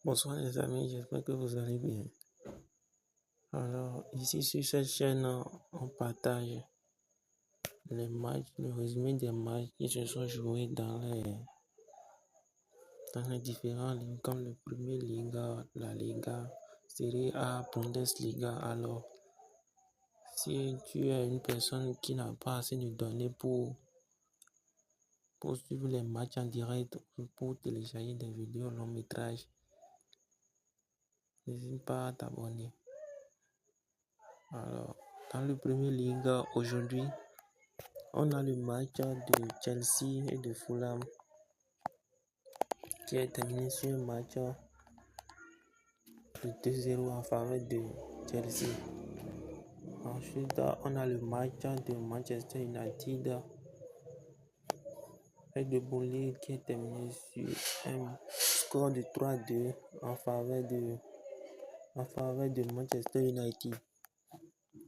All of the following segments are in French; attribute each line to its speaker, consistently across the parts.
Speaker 1: Bonsoir les amis, j'espère que vous allez bien. Alors, ici sur cette chaîne, on partage les matchs, le résumé des matchs qui se sont joués dans les différentes ligues comme le Premier Liga, la Liga, Serie A, Bundesliga. Alors, si tu es une personne qui n'a pas assez de données pour suivre les matchs en direct ou pour télécharger des vidéos long métrage, n'hésite pas à t'abonner. Alors, dans le Premier Liga, aujourd'hui, on a le match de Chelsea et de Fulham qui est terminé sur un match de 2-0 en faveur de Chelsea. Ensuite, on a le match de Manchester United et de Burnley qui est terminé sur un score de 3-2 en faveur de Manchester United.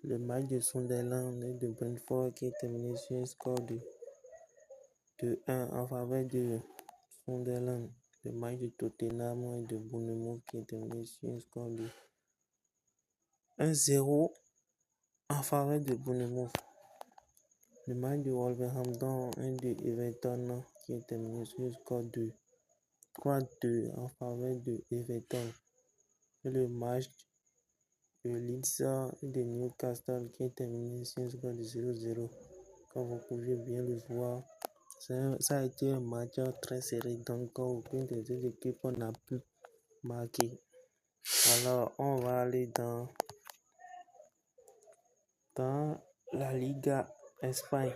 Speaker 1: Le match de Sunderland et de Brentford qui est terminé sur un score de 1 en faveur de Sunderland. Le match de Tottenham et de Bournemouth qui est terminé sur un score de 1-0 en faveur de Bournemouth. Le match de Wolverhampton et de Everton qui est terminé sur un score de 3-2 en faveur de Everton. Et le match de Leeds et de Newcastle qui est terminé sur un score de 0-0. Comme vous pouvez bien le voir, ça a été un match très serré, donc aucune des deux équipes n'a pu marquer. Alors, on va aller dans la Liga Espagne.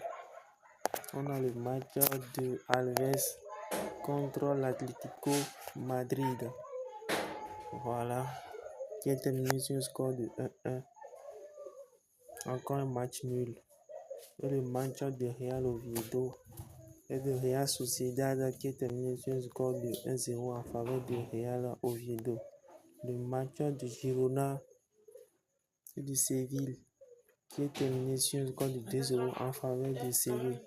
Speaker 1: On a le match de Alves contre l'Atlético Madrid. Voilà, qui est terminé sur un score de 1-1. Encore un match nul. Et le match de Real Oviedo et de Real Sociedad qui est terminé sur un score de 1-0 en faveur de Real Oviedo. Le match de Girona et de Séville qui est terminé sur un score de 2-0 en faveur de Séville.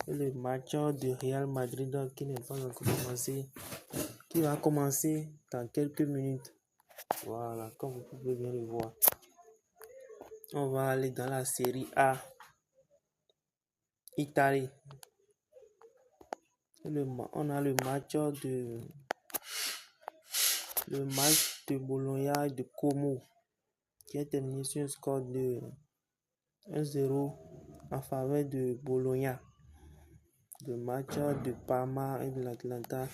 Speaker 1: Et le match de Real Madrid qui n'est pas encore commencé, qui va commencer dans quelques minutes. Voilà, comme vous pouvez bien le voir. On va aller dans la Série A, Italie. On a le match de Bologna et de Como qui est terminé sur un score de 1-0 en faveur de Bologna. Le match de Parma et de l'Atalanta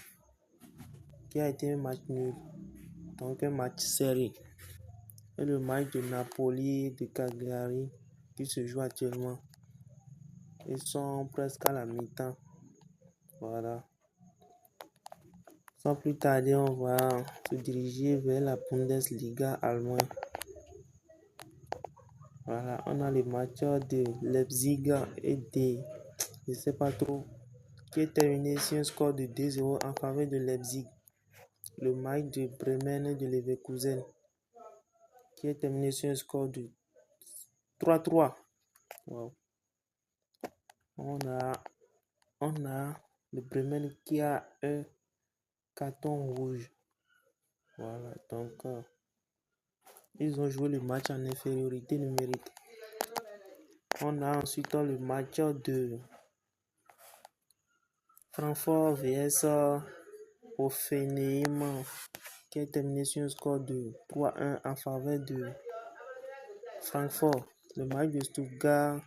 Speaker 1: qui a été un match nul, donc un match serré. Et le match de Napoli et de Cagliari qui se joue actuellement. Ils sont presque à la mi-temps. Voilà. Sans plus tarder, on va se diriger vers la Bundesliga allemande. Voilà, on a le match de Leipzig et de, je sais pas trop, qui est terminé sur un score de 2-0 en faveur de Leipzig. Le match de Bremen et de Leverkusen qui est terminé sur un score de 3-3. Wow. On a le Bremen qui a un carton rouge. Voilà, donc ils ont joué le match en infériorité numérique. On a ensuite le match de Francfort vs Hoffenheim qui est terminé sur un score de 3-1 en faveur de Francfort. Le match de Stuttgart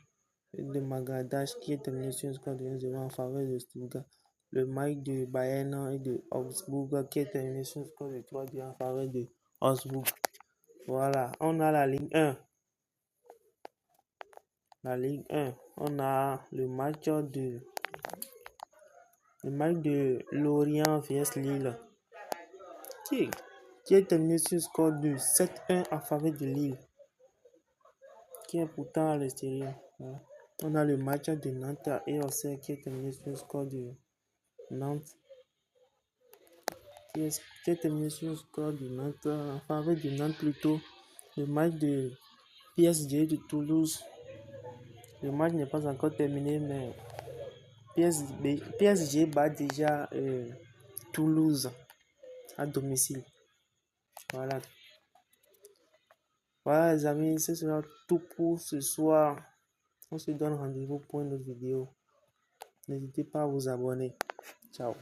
Speaker 1: et de Magadash qui est terminé sur un score de 1-0 en faveur de Stuttgart. Le match de Bayern et de Augsbourg qui est terminé sur un score de 3-2 en faveur de Augsbourg. Voilà, on a la Ligue 1. La Ligue 1, on a le match de Lorient vs Lille qui est terminé sur un score de 7-1 en faveur de Lille, qui est pourtant à l'extérieur. Voilà. On a le match de Nantes et Auxerre qui est terminé sur un score de Nantes. Qui est terminé sur un score de Nantes en faveur de Nantes plutôt. Le match de PSG de Toulouse. Le match n'est pas encore terminé, mais PSG bat déjà Toulouse. à domicile. Voilà. Voilà les amis, ce sera tout pour ce soir. On se donne rendez-vous pour une autre vidéo. N'hésitez pas à vous abonner. Ciao.